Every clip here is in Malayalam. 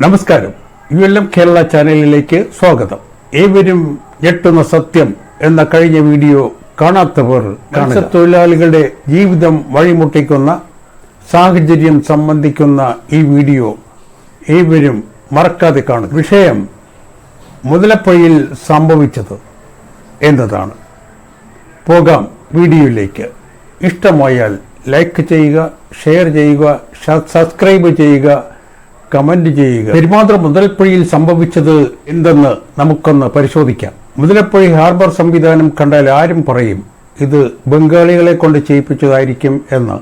നമസ്കാരം. ULM കേരള ചാനലിലേക്ക് സ്വാഗതം. ഏവരും ഞെട്ടുന്ന സത്യം എന്ന കഴിഞ്ഞ വീഡിയോ കാണാത്തവർ മത്സ്യത്തൊഴിലാളികളുടെ ജീവിതം വഴിമുട്ടിക്കുന്ന സാഹചര്യം സംബന്ധിക്കുന്ന ഈ വീഡിയോ ഏവരും മറക്കാതെ കാണുക. വിഷയം മുതലപ്പുഴയിൽ സംഭവിച്ചത് എന്നതാണ്. പോകാം വീഡിയോയിലേക്ക്. ഇഷ്ടമായാൽ ലൈക്ക് ചെയ്യുക, ഷെയർ ചെയ്യുക, സബ്സ്ക്രൈബ് ചെയ്യുക, കമന്റ് ചെയ്യുക. പെരുമാതുറ മുതലപ്പുഴയിൽ സംഭവിച്ചത് എന്തെന്ന് നമുക്കൊന്ന് പരിശോധിക്കാം. മുതലപ്പുഴ ഹാർബർ സംവിധാനം കണ്ടാൽ ആരും പറയും ഇത് ബംഗാളികളെ കൊണ്ട് ചെയ്യിപ്പിച്ചതായിരിക്കും എന്ന്.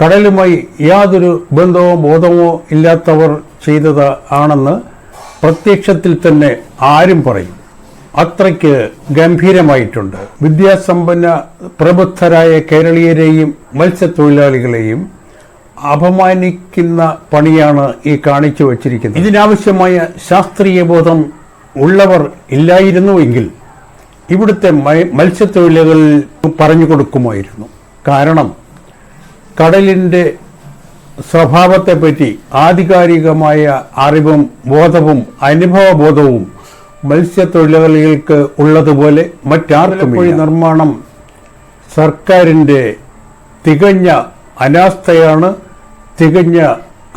കടലുമായി യാതൊരു ബന്ധമോ ബോധമോ ഇല്ലാത്തവർ ചെയ്തത് ആണെന്ന് പ്രത്യക്ഷത്തിൽ തന്നെ ആരും പറയും. അത്രയ്ക്ക് ഗംഭീരമായിട്ടുണ്ട്. വിദ്യാസമ്പന്ന പ്രബുദ്ധരായ കേരളീയരെയും മത്സ്യത്തൊഴിലാളികളെയും അപമാനിക്കുന്ന പണിയാണ് ഈ കാണിച്ചു വച്ചിരിക്കുന്നത്. ഇതിനാവശ്യമായ ശാസ്ത്രീയ ബോധം ഉള്ളവർ ഇല്ലായിരുന്നുവെങ്കിൽ ഇവിടുത്തെ മത്സ്യത്തൊഴിലാളികൾ പറഞ്ഞു കൊടുക്കുമായിരുന്നു. കാരണം കടലിൻ്റെ സ്വഭാവത്തെപ്പറ്റി ആധികാരികമായ അറിവും ബോധവും അനുഭവബോധവും മത്സ്യത്തൊഴിലാളികൾക്ക് ഉള്ളതുപോലെ മറ്റാർക്കും. നിർമ്മാണം സർക്കാരിൻ്റെ തികഞ്ഞ അനാസ്ഥയാണ്, തികഞ്ഞ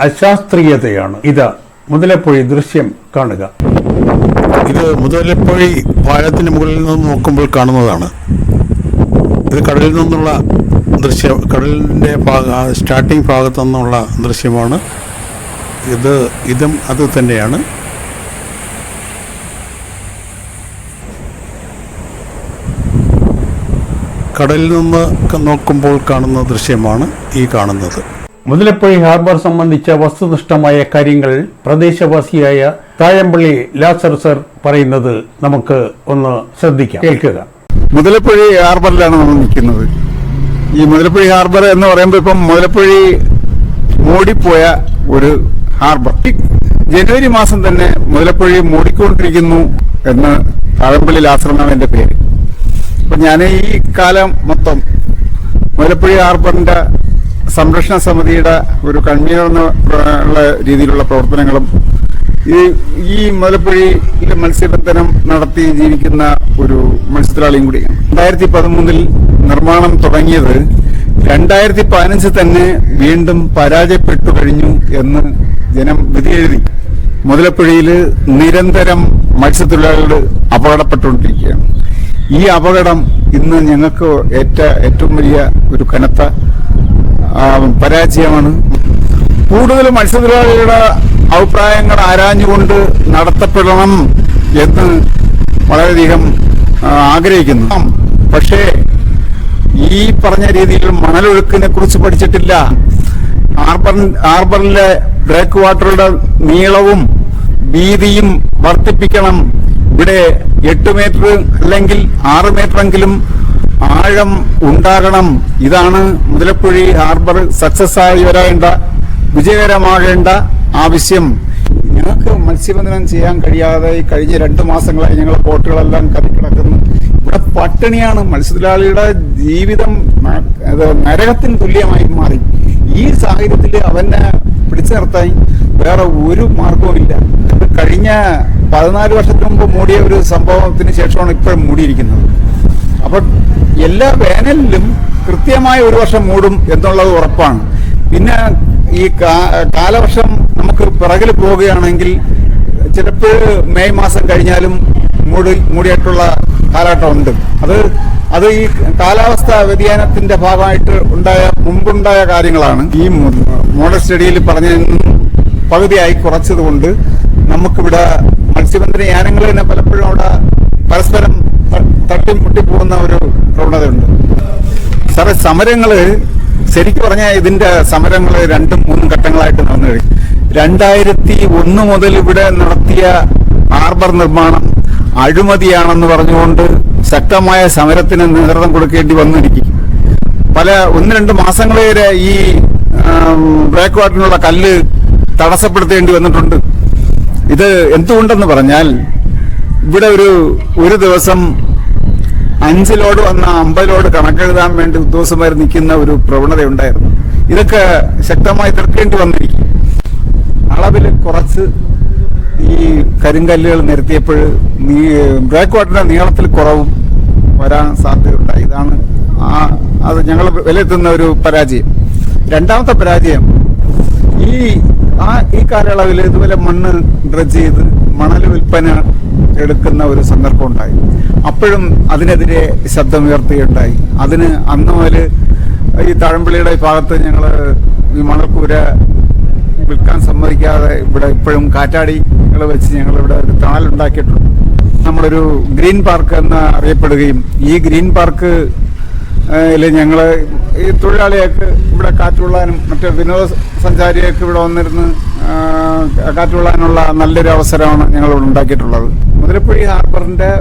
അശാസ്ത്രീയതയാണ്. ഇത് മുതലപ്പുഴ ദൃശ്യം കാണുക. ഇത് മുതലപ്പുഴ പാലത്തിന് മുകളിൽ നിന്ന് നോക്കുമ്പോൾ കാണുന്നതാണ്. ഇത് കടലിൽ നിന്നുള്ള ദൃശ്യം, കടലിൻ്റെ സ്റ്റാർട്ടിംഗ് ഭാഗത്തു നിന്നുള്ള ദൃശ്യമാണ്. ഇതും അത് തന്നെയാണ്. കടലിൽ നിന്ന് നോക്കുമ്പോൾ കാണുന്ന ദൃശ്യമാണ് ഈ കാണുന്നത്. മുതലപ്പുഴ ഹാർബർ സംബന്ധിച്ച വസ്തുനിഷ്ഠമായ കാര്യങ്ങൾ പ്രദേശവാസിയായ താഴമ്പള്ളി ലാസർ സർ പറയുന്നത് നമുക്ക് ഒന്ന് ശ്രദ്ധിക്കാം, കേൾക്കുക. മുതലപ്പുഴ ഹാർബറിലാണ് നമ്മൾ നിൽക്കുന്നത്. ഈ മുതലപ്പുഴ ഹാർബർ എന്ന് പറയുമ്പോൾ ഇപ്പം മുതലപ്പുഴ മൂടിപ്പോയ ഒരു ഹാർബർ. ജനുവരി മാസം തന്നെ മുതലപ്പുഴ മൂടിക്കൊണ്ടിരിക്കുന്നു എന്ന് താഴമ്പള്ളി ലാസർ എന്നാണ് എന്റെ പേര്. അപ്പൊ ഞാൻ ഈ കാലം മൊത്തം മുതലപ്പുഴ ഹാർബറിന്റെ സംരക്ഷണ സമിതിയുടെ ഒരു കൺവീനർ എന്നുള്ള രീതിയിലുള്ള പ്രവർത്തനങ്ങളും ഈ മുതലപ്പുഴയിലെ മത്സ്യബന്ധനം നടത്തി ജീവിക്കുന്ന ഒരു മത്സ്യത്തൊഴിലാളിയും കൂടിയാണ്. 2013 നിർമ്മാണം തുടങ്ങിയത് 2015 തന്നെ വീണ്ടും പരാജയപ്പെട്ടു കഴിഞ്ഞു എന്ന് ജനം വിധിയെഴുതി. മുതലപ്പുഴയിൽ നിരന്തരം മത്സ്യത്തൊഴിലാളികൾ അപകടപ്പെട്ടുകൊണ്ടിരിക്കുകയാണ്. ഈ അപകടം ഇന്ന് ഞങ്ങൾക്ക് ഏറ്റവും വലിയ ഒരു കനത്ത പരാജയമാണ്. കൂടുതൽ മത്സ്യത്തൊഴിലാളികളുടെ അഭിപ്രായങ്ങൾ ആരാഞ്ഞുകൊണ്ട് നടത്തപ്പെടണം എന്ന് വളരെയധികം ആഗ്രഹിക്കുന്നു. പക്ഷേ ഈ പറഞ്ഞ രീതിയിൽ മണലൊഴുക്കിനെ കുറിച്ച് പഠിച്ചിട്ടില്ല. ഹാർബറിലെ ബ്രേക്ക് വാട്ടറുടെ നീളവും വീതിയും വർദ്ധിപ്പിക്കണം. ഇവിടെ 8 മീറ്റർ അല്ലെങ്കിൽ 6 മീറ്ററെങ്കിലും ആഴം ഉണ്ടാകണം. ഇതാണ് മുതലപ്പുഴ ഹാർബർ സക്സസ് ആയി വരേണ്ട, വിജയകരമാകേണ്ട ആവശ്യം. ഞങ്ങൾക്ക് മത്സ്യബന്ധനം ചെയ്യാൻ കഴിയാതെ കഴിഞ്ഞ 2 മാസങ്ങളായി ഞങ്ങളുടെ ബോട്ടുകളെല്ലാം കത്തിക്കിടക്കുന്നു. ഇവിടെ പട്ടിണിയാണ്. മത്സ്യത്തൊഴിലാളിയുടെ ജീവിതം നരകത്തിന് തുല്യമായി മാറി. ഈ സാഹചര്യത്തിൽ അവനെ പിടിച്ചു നിർത്താൻ വേറെ ഒരു മാർഗവുമില്ല. കഴിഞ്ഞ 14 വർഷത്തിന് മുമ്പ് മൂടിയ ഒരു സംഭവത്തിന് ശേഷമാണ് ഇപ്പോഴും മൂടിയിരിക്കുന്നത്. അപ്പൊ എല്ലാ വേനലിലും കൃത്യമായ ഒരു വർഷം മൂടും എന്നുള്ളത് ഉറപ്പാണ്. പിന്നെ ഈ കാലവർഷം നമുക്ക് പിറകിൽ പോവുകയാണെങ്കിൽ ചിലപ്പോൾ മെയ് മാസം കഴിഞ്ഞാലും മൂടിയിട്ടുള്ള കാലഘട്ടമുണ്ട്. അത് ഈ കാലാവസ്ഥാ വ്യതിയാനത്തിന്റെ ഭാഗമായിട്ട് മുമ്പുണ്ടായ കാര്യങ്ങളാണ്. ഈ മോഡൽ സ്റ്റഡിയിൽ പറഞ്ഞതിൽ പകുതിയായി കുറച്ചതുകൊണ്ട് നമുക്കിവിടെ മത്സ്യബന്ധന യാനങ്ങൾ തന്നെ പലപ്പോഴും അവിടെ പരസ്പരം തട്ടിമുട്ടിപ്പോകുന്ന ഒരു പ്രവണതയുണ്ട്. സാറേ, സമരങ്ങള് ശരിക്കും പറഞ്ഞാൽ ഇതിന്റെ സമരങ്ങൾ 2-3 ഘട്ടങ്ങളായിട്ട് നടന്നു കഴിഞ്ഞു. 2001 മുതൽ ഇവിടെ നടത്തിയ ഹാർബർ നിർമ്മാണം അഴിമതിയാണെന്ന് പറഞ്ഞുകൊണ്ട് ശക്തമായ സമരത്തിന് നേതൃത്വം കൊടുക്കേണ്ടി വന്നിരിക്കും. 1-2 മാസങ്ങൾ വരെ ഈ ബ്രേക്ക് വാട്ടറിനുള്ള കല്ല് തടസ്സപ്പെടുത്തേണ്ടി വന്നിട്ടുണ്ട്. ഇത് എന്തുകൊണ്ടെന്ന് പറഞ്ഞാൽ ഇവിടെ ഒരു ദിവസം 5 ലോഡ് വന്ന 50 ലോഡ് കണക്കെഴുതാൻ വേണ്ടി ഉദ്യോഗസ്ഥന്മാർ നിൽക്കുന്ന ഒരു പ്രവണതയുണ്ടായിരുന്നു. ഇതൊക്കെ ശക്തമായി തീർക്കേണ്ടി വന്നിരിക്കും. അളവിൽ കുറച്ച് ഈ കരിങ്കല്ലുകൾ നിരത്തിയപ്പോൾ ബ്രേക്ക് വാട്ടറിന്റെ നീളത്തിൽ കുറവും വരാൻ സാധ്യതയുണ്ടായി. ഇതാണ് അത് ഞങ്ങൾ വിലയിരുത്തുന്ന ഒരു പരാജയം. രണ്ടാമത്തെ പരാജയം, ഈ കാലയളവിൽ ഇതുപോലെ മണ്ണ് ഡ്രഡ്ജ് ചെയ്ത് മണൽ വിൽപ്പന എടുക്കുന്ന ഒരു സന്ദർഭം ഉണ്ടായി. അപ്പോഴും അതിനെതിരെ ശബ്ദമുയർത്തുകയുണ്ടായി. അതിന് അന്ന് മുതൽ ഈ താഴമ്പള്ളിയുടെ ഭാഗത്ത് ഞങ്ങൾ ഈ മണൽക്കൂര വിൽക്കാൻ സമ്മതിക്കാതെ ഇവിടെ ഇപ്പോഴും കാറ്റാടികൾ വെച്ച് ഞങ്ങളിവിടെ ഒരു തണലുണ്ടാക്കിയിട്ടുണ്ട്. നമ്മളൊരു ഗ്രീൻ പാർക്ക് എന്ന് അറിയപ്പെടുകയും ഈ ഗ്രീൻ പാർക്ക് ഞങ്ങൾ ഈ തൊഴിലാളികൾക്ക് ഇവിടെ കാറ്റുകൊള്ളാനും മറ്റു വിനോദസഞ്ചാരികൾക്ക് ഇവിടെ വന്നിരുന്ന് കാറ്റുകൊള്ളാനുള്ള നല്ലൊരു അവസരമാണ് ഞങ്ങളിവിടെ ഉണ്ടാക്കിയിട്ടുള്ളത്. മുതലപ്പുഴി ഹാർബറിന്റെ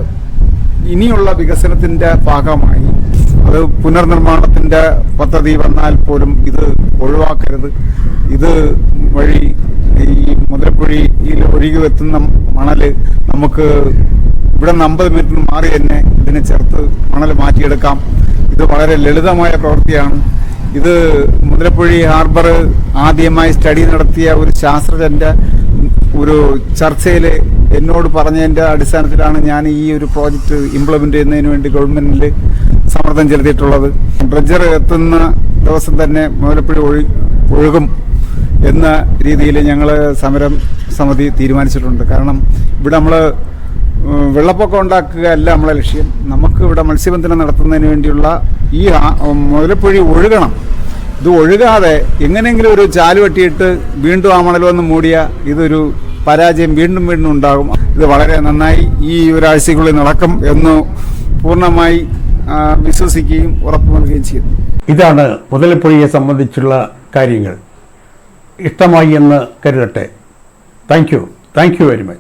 ഇനിയുള്ള വികസനത്തിന്റെ ഭാഗമായി അത് പുനർനിർമ്മാണത്തിന്റെ പദ്ധതി വന്നാൽ പോലും ഇത് ഒഴിവാക്കരുത്. ഇത് വഴി ഈ മുതലപ്പുഴയിൽ ഒഴുകി എത്തുന്ന മണല് നമുക്ക് ഇവിടെ 50 മീറ്റർ മാറി തന്നെ ഇതിനെ ചേർത്ത് മണൽ മാറ്റിയെടുക്കാം. ഇത് വളരെ ലളിതമായ പ്രവൃത്തിയാണ്. ഇത് മുതലപ്പുഴി ഹാർബർ ആദ്യമായി സ്റ്റഡി നടത്തിയ ഒരു ശാസ്ത്രജ്ഞന്റെ ഒരു ചർച്ചയിൽ എന്നോട് പറഞ്ഞതിന്റെ അടിസ്ഥാനത്തിലാണ് ഞാൻ ഈ ഒരു പ്രോജക്റ്റ് ഇംപ്ലിമെന്റ് ചെയ്യുന്നതിന് വേണ്ടി ഗവൺമെന്റിൽ സമ്മർദ്ദം ചെലുത്തിയിട്ടുള്ളത്. ഡ്രഡ്ജർ എത്തുന്ന ദിവസം തന്നെ മുതലപ്പുഴി ഒഴുകും എന്ന രീതിയിൽ ഞങ്ങൾ സമരം സമിതി തീരുമാനിച്ചിട്ടുണ്ട്. കാരണം ഇവിടെ നമ്മൾ വെള്ളപ്പൊക്കം ഉണ്ടാക്കുക അല്ല നമ്മളെ ലക്ഷ്യം. നമുക്ക് ഇവിടെ മത്സ്യബന്ധനം നടത്തുന്നതിന് വേണ്ടിയുള്ള ഈ മുതലപ്പുഴി ഒഴുകണം. ഇത് ഒഴുകാതെ എങ്ങനെയെങ്കിലും ഒരു ചാല് വെട്ടിയിട്ട് വീണ്ടും ആ മണൽ വന്ന് മൂടിയ ഇതൊരു പരാജയം വീണ്ടും വീണ്ടും ഉണ്ടാകും. ഇത് വളരെ നന്നായി ഈ ഒരാഴ്ചക്കുള്ളിൽ നടക്കും എന്ന് പൂർണ്ണമായി വിശ്വസിക്കുകയും ഉറപ്പു നൽകുകയും ചെയ്യുന്നു. ഇതാണ് മുതലപ്പുഴയെ സംബന്ധിച്ചുള്ള കാര്യങ്ങൾ. ഇഷ്ടമായി എന്ന് കരുതട്ടെ. Thank you very much.